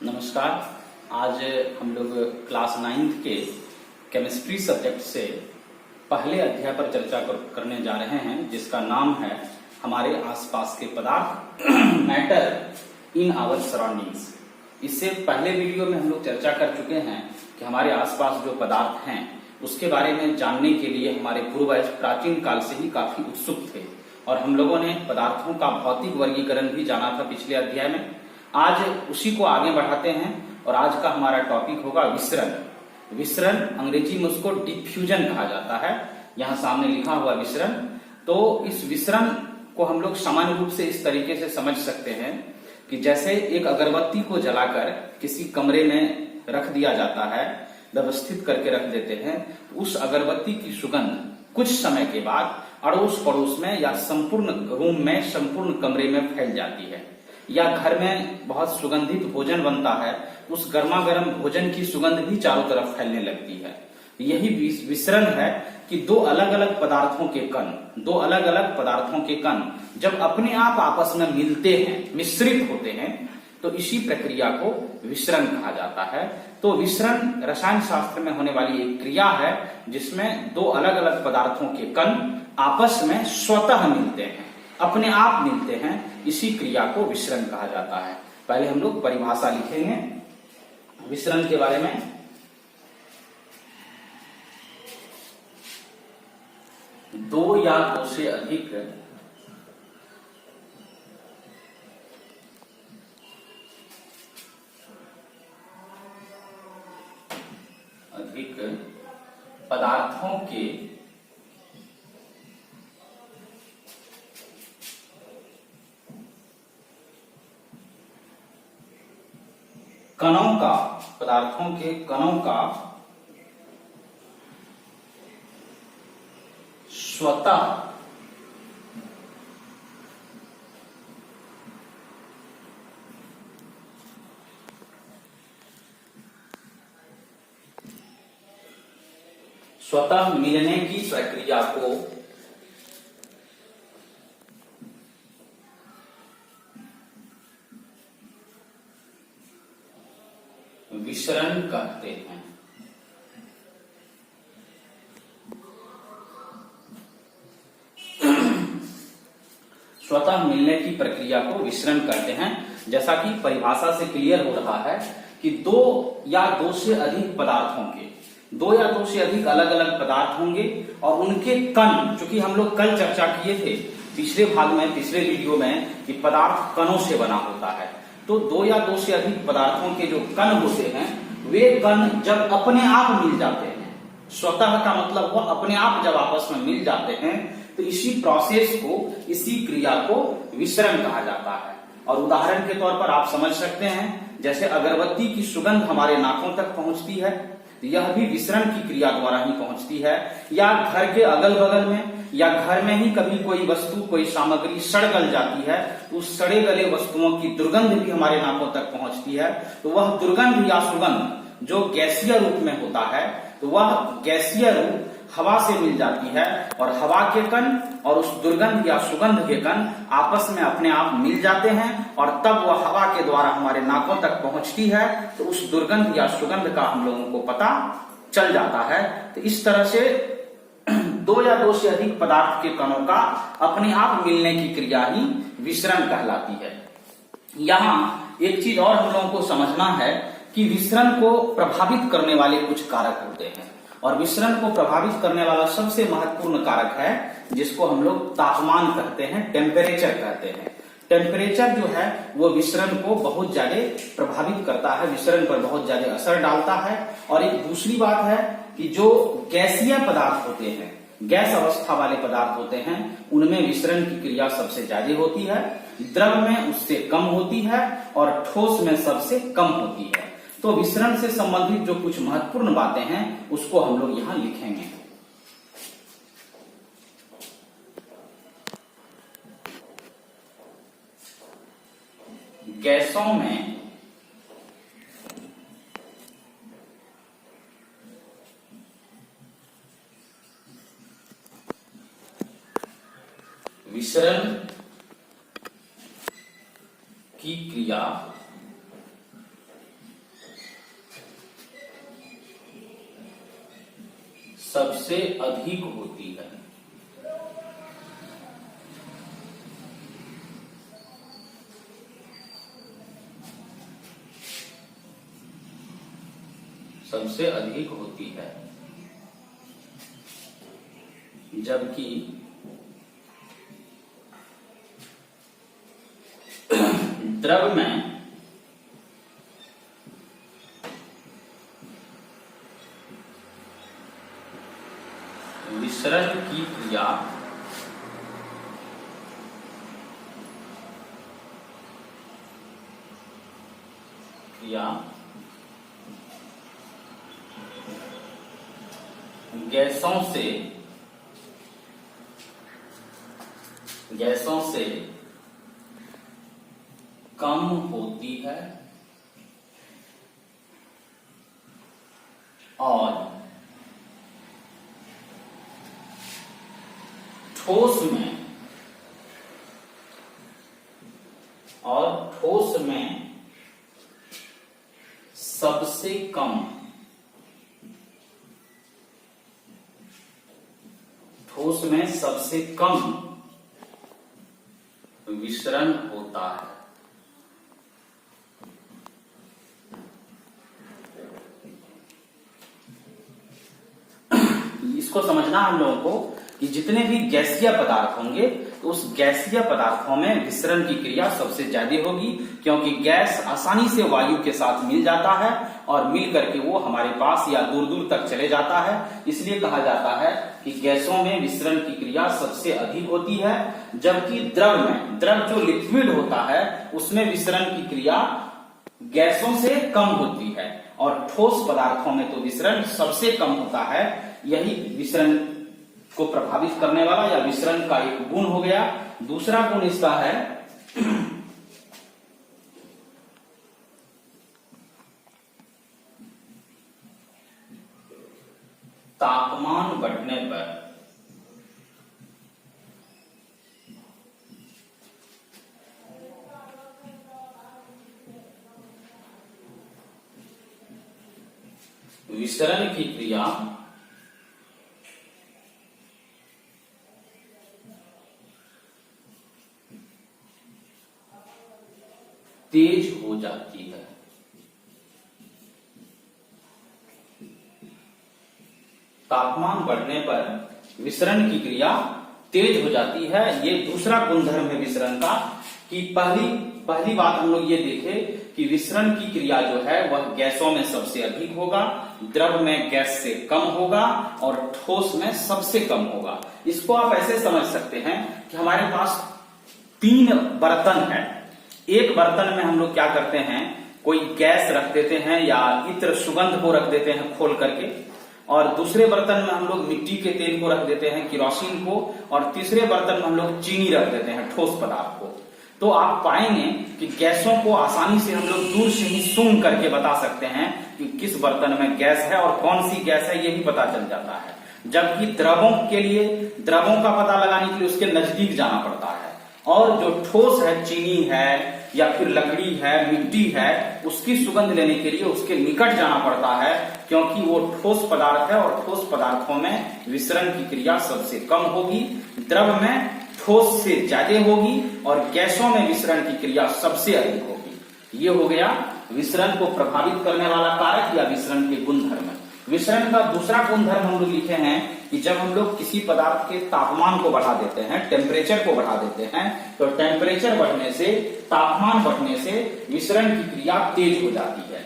नमस्कार। आज हम लोग क्लास 9th के केमिस्ट्री सब्जेक्ट से पहले अध्याय पर चर्चा करने जा रहे हैं, जिसका नाम है हमारे आसपास के पदार्थ, मैटर इन आवर सराउंडिंग्स। इससे पहले वीडियो में हम लोग चर्चा कर चुके हैं कि हमारे आसपास जो पदार्थ हैं उसके बारे में जानने के लिए हमारे पूर्वज प्राचीन काल से ही काफी उत्सुक थे और हम लोगों ने पदार्थों का भौतिक वर्गीकरण भी जाना था पिछले अध्याय में। आज उसी को आगे बढ़ाते हैं और आज का हमारा टॉपिक होगा विसरण। विसरण अंग्रेजी में उसको डिफ्यूजन कहा जाता है, यहाँ सामने लिखा हुआ विसरण। तो इस विसरण को हम लोग सामान्य रूप से इस तरीके से समझ सकते हैं कि जैसे एक अगरबत्ती को जलाकर किसी कमरे में रख दिया जाता है, व्यवस्थित करके रख देते हैं, तो उस अगरबत्ती की सुगंध कुछ समय के बाद अड़ोस पड़ोस में या संपूर्ण रूम में, संपूर्ण कमरे में फैल जाती है। या घर में बहुत सुगंधित भोजन बनता है, उस गर्मा गर्म भोजन की सुगंध भी चारों तरफ फैलने लगती है। यही विसरण है कि दो अलग अलग पदार्थों के कण जब अपने आप आपस में मिलते हैं, मिश्रित होते हैं, तो इसी प्रक्रिया को विसरण कहा जाता है। तो विसरण रसायन शास्त्र में होने वाली एक क्रिया है जिसमें दो अलग अलग पदार्थों के कण आपस में स्वतः मिलते हैं, अपने आप मिलते हैं। इसी क्रिया को विसरण कहा जाता है। पहले हम लोग परिभाषा लिखेंगे विसरण के बारे में। दो या दो से अधिक पदार्थों के कणों का स्वतः मिलने की प्रक्रिया को विसरण कहते हैं। स्वतः मिलने की प्रक्रिया को विसरण कहते हैं। जैसा कि परिभाषा से क्लियर हो रहा है कि दो या दो से अधिक पदार्थों के, दो या दो से अधिक अलग अलग पदार्थ होंगे और उनके कण, चूंकि हम लोग कल चर्चा किए थे पिछले भाग में, पिछले वीडियो में, कि पदार्थ कणों से बना होता है। तो दो या दो से अधिक पदार्थों के जो कण होते हैं, वे कण जब अपने आप मिल जाते हैं, स्वतः का मतलब वो अपने आप जब आपस में मिल जाते हैं, तो इसी प्रोसेस को, इसी क्रिया को विसरण कहा जाता है। और उदाहरण के तौर पर आप समझ सकते हैं, जैसे अगरबत्ती की सुगंध हमारे नाकों तक पहुंचती है, यह भी विसरण की क्रिया द्वारा ही पहुंचती है। या घर के अगल बगल में या घर में ही कभी कोई वस्तु, कोई सामग्री सड़ गल जाती है, तो उस सड़े गले वस्तुओं की दुर्गंध भी हमारे नाकों तक पहुंचती है। तो वह दुर्गंध या सुगंध जो गैसीय रूप में होता है, तो वह गैसीय रूप हवा से मिल जाती है और हवा के कण और उस दुर्गंध या सुगंध के कण आपस में अपने आप मिल जाते हैं और तब वह हवा के द्वारा हमारे नाकों तक पहुंचती है। तो उस दुर्गंध या सुगंध का हम लोगों को पता चल जाता है। तो इस तरह से दो या दो से अधिक पदार्थ के कणों का अपने आप मिलने की क्रिया ही विसरण कहलाती है। यहाँ एक चीज और हम लोगों को समझना है कि विसरण को प्रभावित करने वाले कुछ कारक होते हैं, और विसरण को प्रभावित करने वाला सबसे महत्वपूर्ण कारक है जिसको हम लोग तापमान कहते हैं, टेम्परेचर कहते हैं। टेम्परेचर जो है वो विसरण को बहुत ज्यादा प्रभावित करता है, विसरण पर बहुत ज्यादा असर डालता है। और एक दूसरी बात है कि जो गैसीय पदार्थ होते हैं, गैस अवस्था वाले पदार्थ होते हैं, उनमें विसरण की क्रिया सबसे ज्यादा होती है, द्रव में उससे कम होती है और ठोस में सबसे कम होती है। तो विसरण से संबंधित जो कुछ महत्वपूर्ण बातें हैं उसको हम लोग यहां लिखेंगे। गैसों में विसरण की क्रिया सबसे अधिक होती है। सबसे अधिक होती है, जबकि द्रव में विसरण की क्रिया गैसों से कम होती है और ठोस में सबसे कम विसरण होता है। इसको समझना हम लोगों को कि जितने भी गैसीय पदार्थ होंगे तो उस गैसीय पदार्थों में विसरण की क्रिया सबसे ज्यादा होगी, क्योंकि गैस आसानी से वायु के साथ मिल जाता है और मिल करके वो हमारे पास या दूर दूर तक चले जाता है। इसलिए कहा जाता है कि गैसों में विसरण की क्रिया सबसे अधिक होती है, जबकि द्रव जो लिक्विड होता है उसमें विसरण की क्रिया गैसों से कम होती है और ठोस पदार्थों में तो विसरण सबसे कम होता है। यही विसरण को प्रभावित करने वाला या विसरण का एक गुण हो गया। दूसरा गुण इसका है तापमान बढ़ने पर विसरण की क्रिया तेज हो जाती है। तापमान बढ़ने पर विसरण की क्रिया तेज हो जाती है। ये दूसरा गुणधर्म है विसरण का कि पहली बात हम लोग ये देखे कि विसरण की क्रिया जो है वह गैसों में सबसे अधिक होगा, द्रव में गैस से कम होगा और ठोस में सबसे कम होगा। इसको आप ऐसे समझ सकते हैं कि हमारे पास 3 बर्तन है। एक बर्तन में हम लोग क्या करते हैं, कोई गैस रख देते हैं या इत्र सुगंध को रख देते हैं खोल करके, और दूसरे बर्तन में हम लोग मिट्टी के तेल को रख देते हैं, किरोसिन को, और तीसरे बर्तन में हम लोग चीनी रख देते हैं, ठोस पदार्थ को। तो आप पाएंगे कि गैसों को आसानी से हम लोग दूर से ही सूंघ करके बता सकते हैं कि किस बर्तन में गैस है और कौन सी गैस है, ये भी पता चल जाता है। जबकि द्रवों का पता लगाने के लिए उसके नजदीक जाना पड़ता है, और जो ठोस है, चीनी है या फिर लकड़ी है, मिट्टी है, उसकी सुगंध लेने के लिए उसके निकट जाना पड़ता है, क्योंकि वो ठोस पदार्थ है और ठोस पदार्थों में विसरण की क्रिया सबसे कम होगी, द्रव में ठोस से ज्यादा होगी और गैसों में विसरण की क्रिया सबसे अधिक होगी। ये हो गया विसरण को प्रभावित करने वाला कारक या विसरण के गुणधर्म। विसरण का दूसरा गुणधर्म हम लोग लिखे हैं कि जब हम लोग किसी पदार्थ के तापमान को बढ़ा देते हैं, टेम्परेचर को बढ़ा देते हैं, तो टेम्परेचर बढ़ने से, तापमान बढ़ने से विसरण की क्रिया तेज हो जाती है।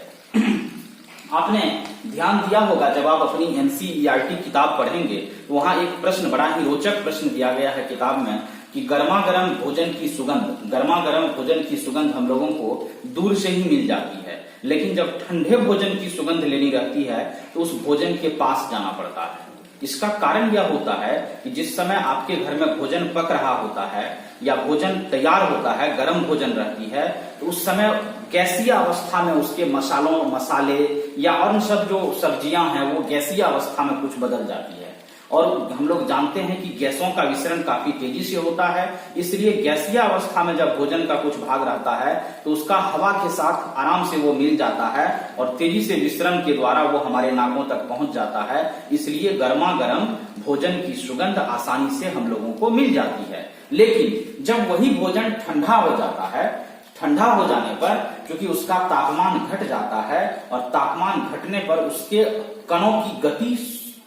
आपने ध्यान दिया होगा जब आप अपनी एनसीईआरटी किताब पढ़ेंगे तो वहां एक प्रश्न, बड़ा ही रोचक प्रश्न दिया गया है किताब में कि गर्मा गर्म भोजन की सुगंध हम लोगों को दूर से ही मिल जाती है, लेकिन जब ठंडे भोजन की सुगंध लेनी रहती है तो उस भोजन के पास जाना पड़ता है। इसका कारण यह होता है कि जिस समय आपके घर में भोजन पक रहा होता है या भोजन तैयार होता है, गर्म भोजन रहती है, तो उस समय गैसीय अवस्था में उसके मसाले या अन्य सब जो सब्जियां हैं वो गैसीय अवस्था में कुछ बदल जाती है, और हम लोग जानते हैं कि गैसों का विसरण काफी तेजी से होता है, इसलिए गैसीय अवस्था में जब भोजन का कुछ भाग रहता है तो उसका हवा के साथ आराम से वो मिल जाता है और तेजी से विसरण के द्वारा वो हमारे नाकों तक पहुंच जाता है। इसलिए गर्मा गर्म भोजन की सुगंध आसानी से हम लोगों को मिल जाती है। लेकिन जब वही भोजन ठंडा हो जाता है, ठंडा हो जाने पर क्योंकि उसका तापमान घट जाता है और तापमान घटने पर उसके कणों की गति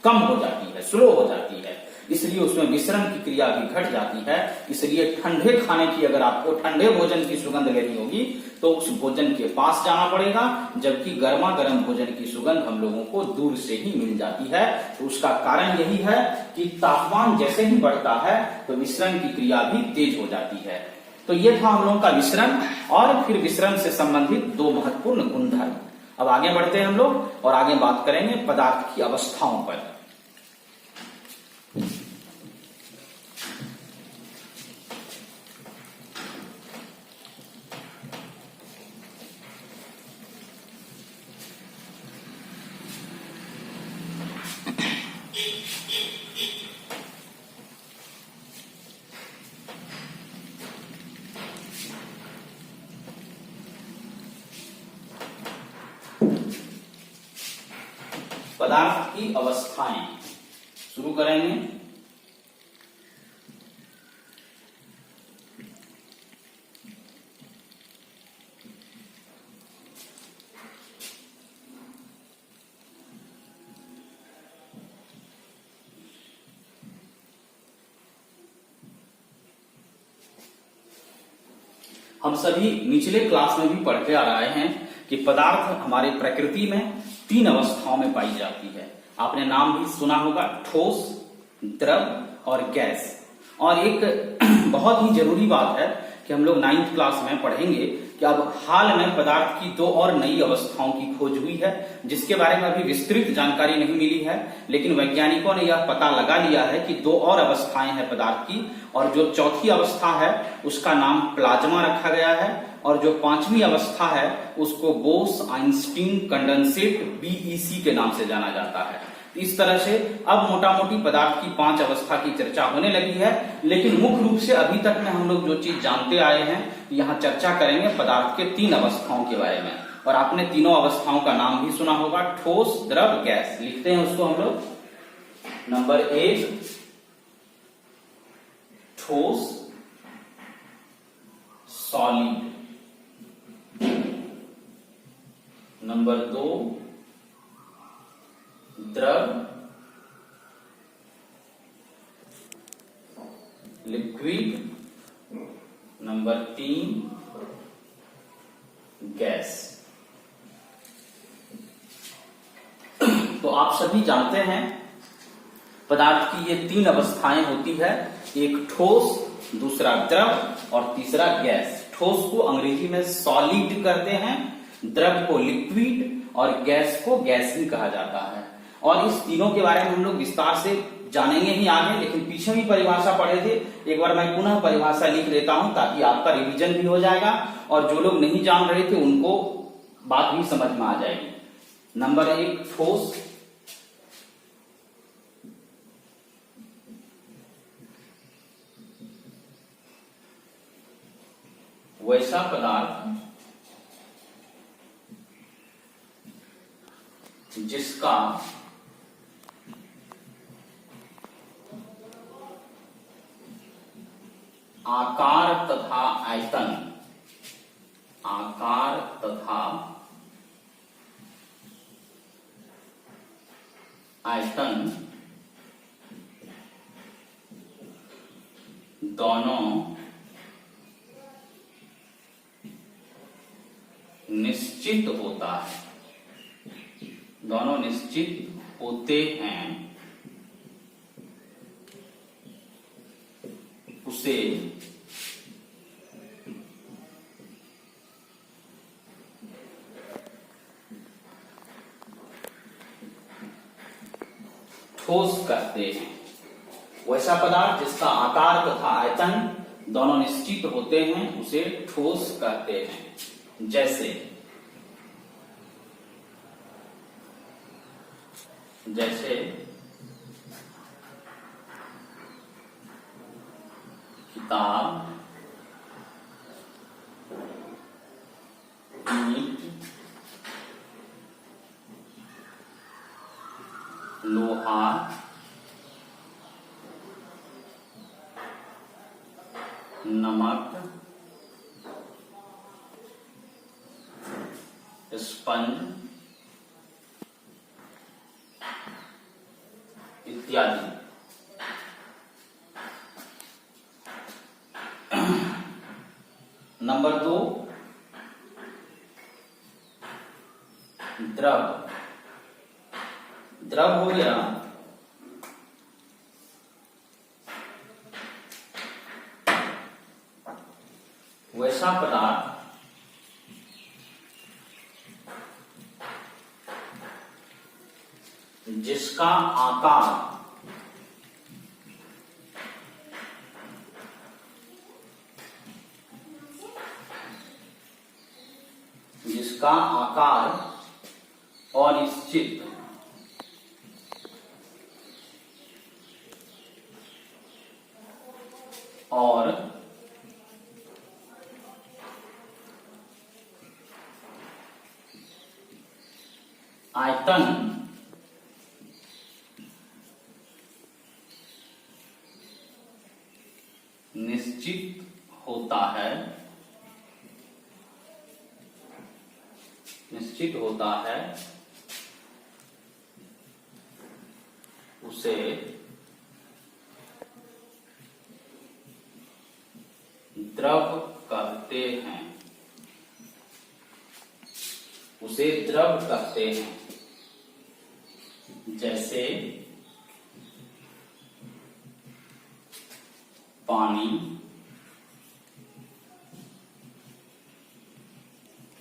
कम हो जाती है, स्लो हो जाती है, इसलिए उसमें विसरण की क्रिया भी घट जाती है। इसलिए ठंडे खाने की, अगर आपको ठंडे भोजन की सुगंध लेनी होगी तो उस भोजन के पास जाना पड़ेगा, जबकि गर्मा गर्म भोजन की सुगंध हम लोगों को दूर से ही मिल जाती है। तो उसका कारण यही है कि तापमान जैसे ही बढ़ता है तो विसरण की क्रिया भी तेज हो जाती है। तो ये था हम लोगों का विसरण और फिर विसरण से संबंधित दो महत्वपूर्ण गुणधर्म। अब आगे बढ़ते हैं हम लोग और आगे बात करेंगे पदार्थ की अवस्थाओं पर। पदार्थ की अवस्थाएं शुरू करेंगे। हम सभी निचले क्लास में भी पढ़ते आ रहे हैं कि पदार्थ हमारे प्रकृति में तीन अवस्थाओं में पाई जाती है। आपने नाम भी सुना होगा, ठोस, द्रव और गैस। और एक बहुत ही जरूरी बात है कि हम लोग 9th क्लास में पढ़ेंगे कि अब हाल में पदार्थ की दो और नई अवस्थाओं की खोज हुई है, जिसके बारे में अभी विस्तृत जानकारी नहीं मिली है, लेकिन वैज्ञानिकों ने यह पता लगा लिया है कि दो और अवस्थाएं हैं पदार्थ की, और जो चौथी अवस्था है उसका नाम प्लाज्मा रखा गया है, और जो पांचवी अवस्था है उसको बोस आइंस्टीन कंडेंसेट बीईसी के नाम से जाना जाता है। इस तरह से अब मोटा मोटी पदार्थ की 5 अवस्था की चर्चा होने लगी है, लेकिन मुख्य रूप से अभी तक में हम लोग जो चीज जानते आए हैं यहाँ चर्चा करेंगे पदार्थ के 3 अवस्थाओं के बारे में। और आपने तीनों अवस्थाओं का नाम भी सुना होगा, ठोस, द्रव, गैस। लिखते हैं उसको हम लोग। नंबर 1 ठोस, सॉलिड। नंबर 2 द्रव, लिक्विड। Number 3 gas. तो आप सभी जानते हैं पदार्थ की ये 3 अवस्थाएं होती है, एक ठोस, दूसरा द्रव और तीसरा गैस। ठोस को अंग्रेजी में सॉलिड कहते हैं, द्रव को लिक्विड और गैस को गैस ही कहा जाता है। और इस तीनों के बारे में हम लोग विस्तार से जानेंगे ही आगे, लेकिन पीछे भी परिभाषा पढ़े थे, एक बार मैं पुनः परिभाषा लिख देता हूं ताकि आपका रिवीजन भी हो जाएगा और जो लोग नहीं जान रहे थे उनको बात भी समझ में आ जाएगी। नंबर 1 ठोस। वैसा पदार्थ जिसका आकार तथा आयतन, आकार तथा आयतन दोनों निश्चित होता है, दोनों निश्चित होते हैं, उसे ठोस कहते हैं। वैसा पदार्थ जिसका आकार तथा आयतन दोनों निश्चित होते हैं उसे ठोस कहते हैं। जैसे किताब, ईंट, लोहा, नमक, स्पंज इत्यादि। नंबर 2, द्रव। द्रव हो गया वैसा पदार्थ जिसका आकार अनिश्चित और आयतन निश्चित होता है, उसे द्रव कहते हैं। जैसे पानी,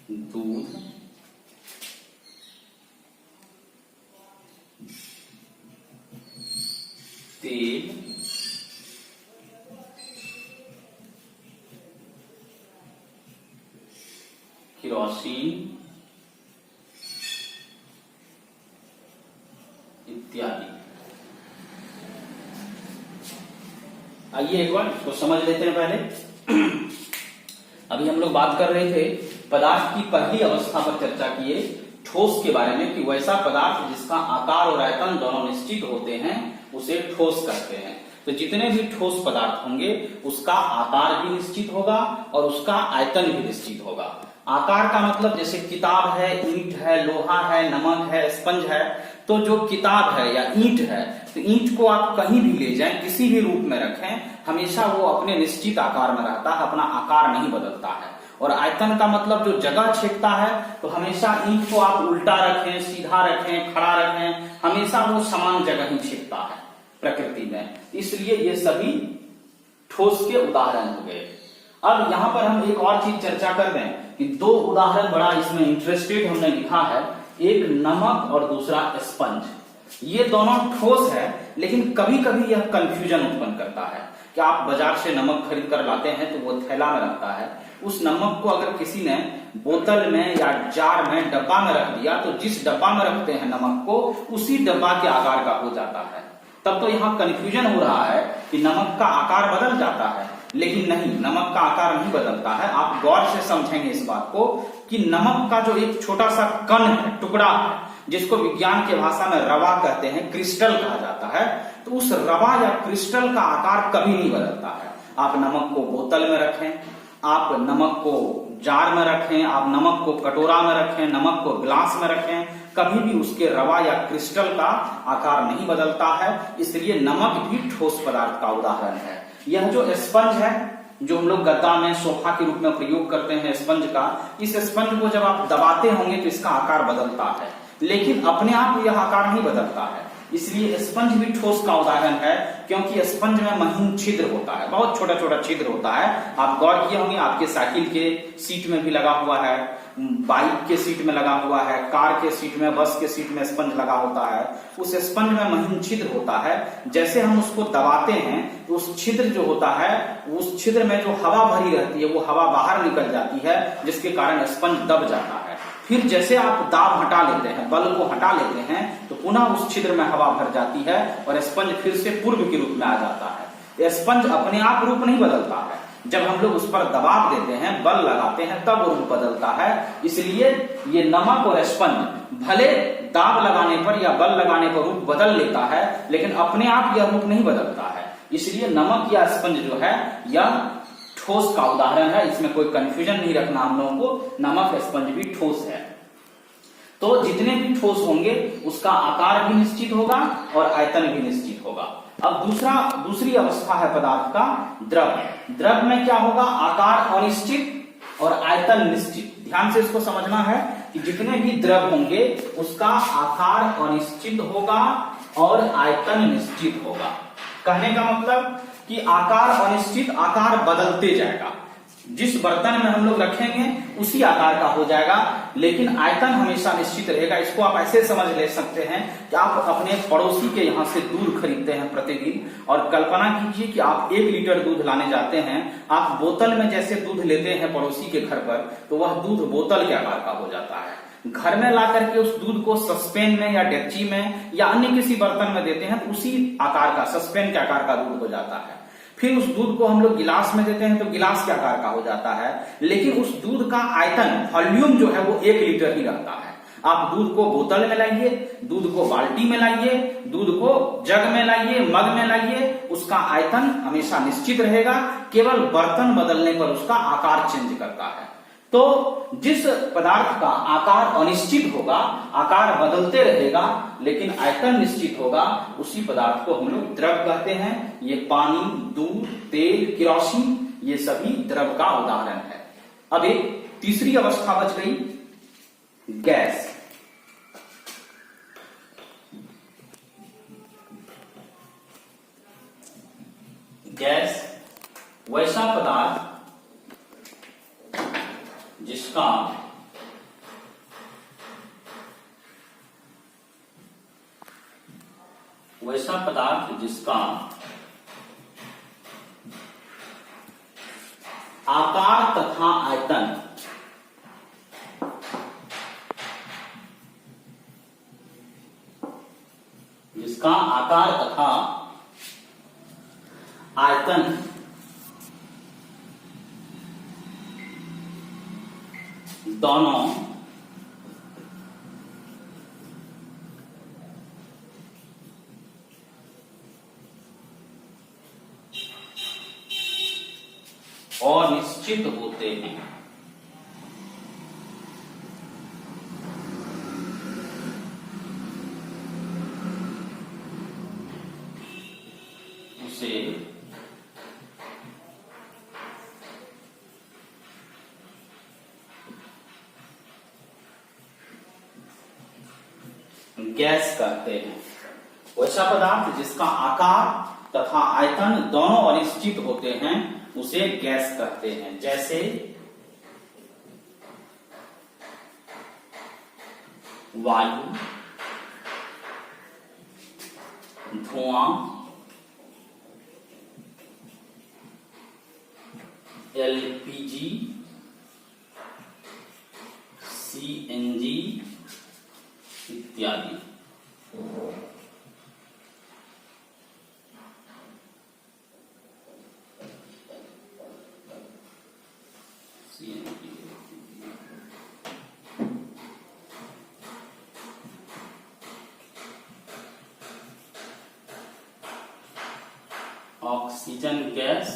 दूध, तेल, केरोसिन इत्यादि। आइए एक बार इसको समझ लेते हैं। पहले अभी हम लोग बात कर रहे थे पदार्थ की पहली अवस्था पर चर्चा किए, ठोस के बारे में, कि वैसा पदार्थ जिसका आकार और आयतन दोनों निश्चित होते हैं उसे ठोस कहते हैं। तो जितने भी ठोस पदार्थ होंगे उसका आकार भी निश्चित होगा और उसका आयतन भी निश्चित होगा। आकार का मतलब जैसे किताब है, ईंट है, लोहा है, नमक है, स्पंज है। तो जो किताब है या ईंट है, तो ईंट को आप कहीं भी ले जाएं, किसी भी रूप में रखें, हमेशा वो अपने निश्चित आकार में रहता है, अपना आकार नहीं बदलता है। और आयतन का मतलब जो जगह छेदता है, तो हमेशा ईंट को आप उल्टा रखें, सीधा रखें, खड़ा रखें, हमेशा वो समान जगह ही छेदता है प्रकृति में। इसलिए ये सभी ठोस के उदाहरण हो गए। अब यहाँ पर हम एक और चीज चर्चा कर रहे हैं कि 2 उदाहरण बड़ा इसमें इंटरेस्टेड हमने लिखा है, एक नमक और दूसरा स्पंज। ये दोनों ठोस है, लेकिन कभी कभी यह कंफ्यूजन उत्पन्न करता है कि आप बाजार से नमक खरीद कर लाते हैं तो वो थैला में रखता है। उस नमक को अगर किसी ने बोतल में या जार में, डब्बा में रख दिया, तो जिस डब्बा में रखते हैं नमक को, उसी डब्बा के आकार का हो जाता है। तब तो यहाँ कंफ्यूजन हो रहा है कि नमक का आकार बदल जाता है, लेकिन नहीं, नमक का आकार नहीं बदलता है। आप गौर से समझेंगे इस बात को कि नमक का जो एक छोटा सा कण है, टुकड़ा है, जिसको विज्ञान के भाषा में रवा कहते हैं, क्रिस्टल कहा जाता है, तो उस रवा या क्रिस्टल का आकार कभी नहीं बदलता है। आप नमक को बोतल में रखें, आप नमक को जार में रखें, आप नमक को कटोरा में रखें, नमक को गिलास में रखें, कभी भी उसके रवा या क्रिस्टल का आकार नहीं बदलता है। इसलिए नमक भी ठोस पदार्थ का उदाहरण है। यह जो स्पंज है, जो हम लोग गद्दा में, सोफा के रूप में प्रयोग करते हैं स्पंज का, इस स्पंज को जब आप दबाते होंगे तो इसका आकार बदलता है, लेकिन अपने आप यह आकार नहीं बदलता है। इसलिए स्पंज भी ठोस का उदाहरण है, क्योंकि स्पंज में महीन छिद्र होता है, बहुत छोटा छोटा छिद्र होता है। आप गौर किए होंगे, आपके साइकिल के सीट में भी लगा हुआ है, बाइक के सीट में लगा हुआ है, कार के सीट में, बस के सीट में स्पंज लगा होता है। उस स्पंज में महीन छिद्र होता है। जैसे हम उसको दबाते हैं तो उस छिद्र जो होता है, उस छिद्र में जो हवा भरी रहती है, वो हवा बाहर निकल जाती है, जिसके कारण स्पंज दब जाता है। फिर जैसे आप दाब हटा लेते हैं, बल को हटा लेते हैं, तो पुनः उस छिद्र में हवा भर जाती है और स्पंज फिर से पूर्व के रूप में आ जाता है। स्पंज अपने आप रूप नहीं बदलता है, जब हम लोग उस पर दबाव देते हैं, बल लगाते हैं, तब रूप बदलता है। इसलिए ये नमक और स्पंज भले दाब लगाने पर या बल लगाने पर रूप बदल लेता है, लेकिन अपने आप यह रूप नहीं बदलता है। इसलिए नमक या स्पंज जो है यह ठोस का उदाहरण है, इसमें कोई कंफ्यूजन नहीं रखना हम लोगों को, नमक स्पंज भी ठोस है। तो जितने भी ठोस होंगे उसका आकार भी निश्चित होगा और आयतन भी निश्चित होगा। अब दूसरी अवस्था है पदार्थ का द्रव। द्रव में क्या होगा, आकार अनिश्चित और आयतन निश्चित। ध्यान से इसको समझना है कि जितने भी द्रव होंगे उसका आकार अनिश्चित होगा और आयतन निश्चित होगा। कहने का मतलब कि आकार अनिश्चित, आकार बदलते जाएगा, जिस बर्तन में हम लोग रखेंगे उसी आकार का हो जाएगा, लेकिन आयतन हमेशा निश्चित रहेगा। इसको आप ऐसे समझ ले सकते हैं कि आप अपने पड़ोसी के यहाँ से दूध खरीदते हैं प्रतिदिन, और कल्पना कीजिए कि आप 1 लीटर दूध लाने जाते हैं। आप बोतल में जैसे दूध लेते हैं पड़ोसी के घर पर, तो वह दूध बोतल के आकार का हो जाता है। घर में ला करके उस दूध को सस्पेन में या डेक्ची में या अन्य किसी बर्तन में देते हैं, तो उसी आकार का, सस्पेन के आकार का दूध हो जाता है। फिर उस दूध को हम लोग गिलास में देते हैं तो गिलास के आकार का हो जाता है, लेकिन उस दूध का आयतन, वॉल्यूम जो है वो 1 लीटर ही रहता है। आप दूध को बोतल में लाइए, दूध को बाल्टी में लाइए, दूध को जग में लाइए, मग में लाइए, उसका आयतन हमेशा निश्चित रहेगा, केवल बर्तन बदलने पर उसका आकार चेंज करता है। तो जिस पदार्थ का आकार अनिश्चित होगा, आकार बदलते रहेगा, लेकिन आयतन निश्चित होगा, उसी पदार्थ को हम लोग द्रव कहते हैं। ये पानी, दूध, तेल, केरोसिन, ये सभी द्रव का उदाहरण है। अब एक तीसरी अवस्था बच गई, गैस। गैस वैसा पदार्थ जिसका आकार तथा आयतन दोनों अनिश्चित होते हैं। उसे गैस कहते हैं। वैसा पदार्थ जिसका आकार तथा आयतन दोनों अनिश्चित होते हैं उसे गैस कहते हैं। जैसे वायु, धुआं, एलपीजी, सीएनजी इत्यादि। ऑक्सीजन गैस,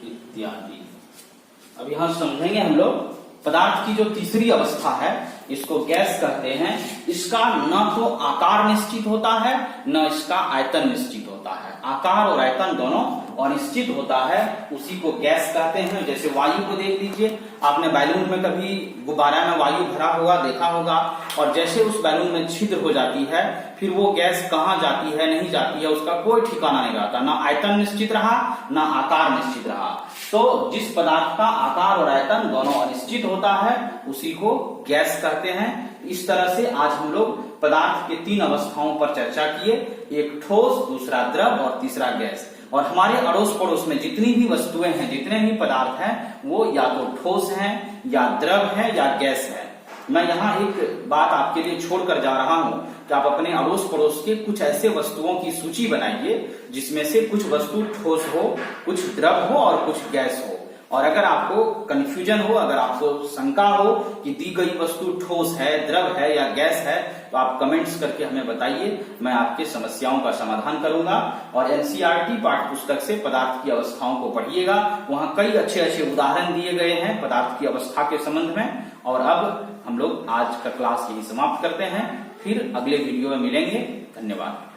इत्यादि। अब यहां समझेंगे हम लोग पदार्थ की जो तीसरी अवस्था है, इसको गैस कहते हैं। इसका न तो आकार निश्चित होता है, न इसका आयतन निश्चित होता है। आकार और आयतन दोनों अनिश्चित होता है, उसी को गैस कहते हैं। जैसे वायु को देख लीजिए, आपने बैलून में कभी गुब्बारा में वायु भरा हुआ देखा होगा, और जैसे उस बैलून में छिद्र हो जाती है, फिर वो गैस कहाँ जाती है, नहीं जाती है, उसका कोई ठिकाना नहीं रहता। ना आयतन निश्चित रहा, ना आकार निश्चित रहा। तो जिस पदार्थ का आकार और आयतन दोनों अनिश्चित होता है उसी को गैस कहते हैं। इस तरह से आज हम लोग पदार्थ के 3 अवस्थाओं पर चर्चा किए, एक ठोस, दूसरा द्रव और तीसरा गैस। और हमारे अड़ोस पड़ोस में जितनी भी वस्तुएं हैं, जितने भी पदार्थ हैं, वो या तो ठोस हैं, या द्रव है, या गैस है। मैं यहाँ एक बात आपके लिए छोड़कर जा रहा हूँ कि आप अपने अड़ोस पड़ोस के कुछ ऐसे वस्तुओं की सूची बनाइए जिसमें से कुछ वस्तु ठोस हो, कुछ द्रव हो और कुछ गैस हो। और अगर आपको कंफ्यूजन हो, अगर आपको शंका हो कि दी गई वस्तु ठोस है, द्रव है या गैस है, तो आप कमेंट्स करके हमें बताइए। मैं आपके समस्याओं का समाधान करूंगा। और एनसीईआरटी पाठ्य पुस्तक से पदार्थ की अवस्थाओं को पढ़िएगा, वहां कई अच्छे अच्छे उदाहरण दिए गए हैं पदार्थ की अवस्था के संबंध में। और अब हम लोग आज का क्लास यही समाप्त करते हैं, फिर अगले वीडियो में मिलेंगे। धन्यवाद।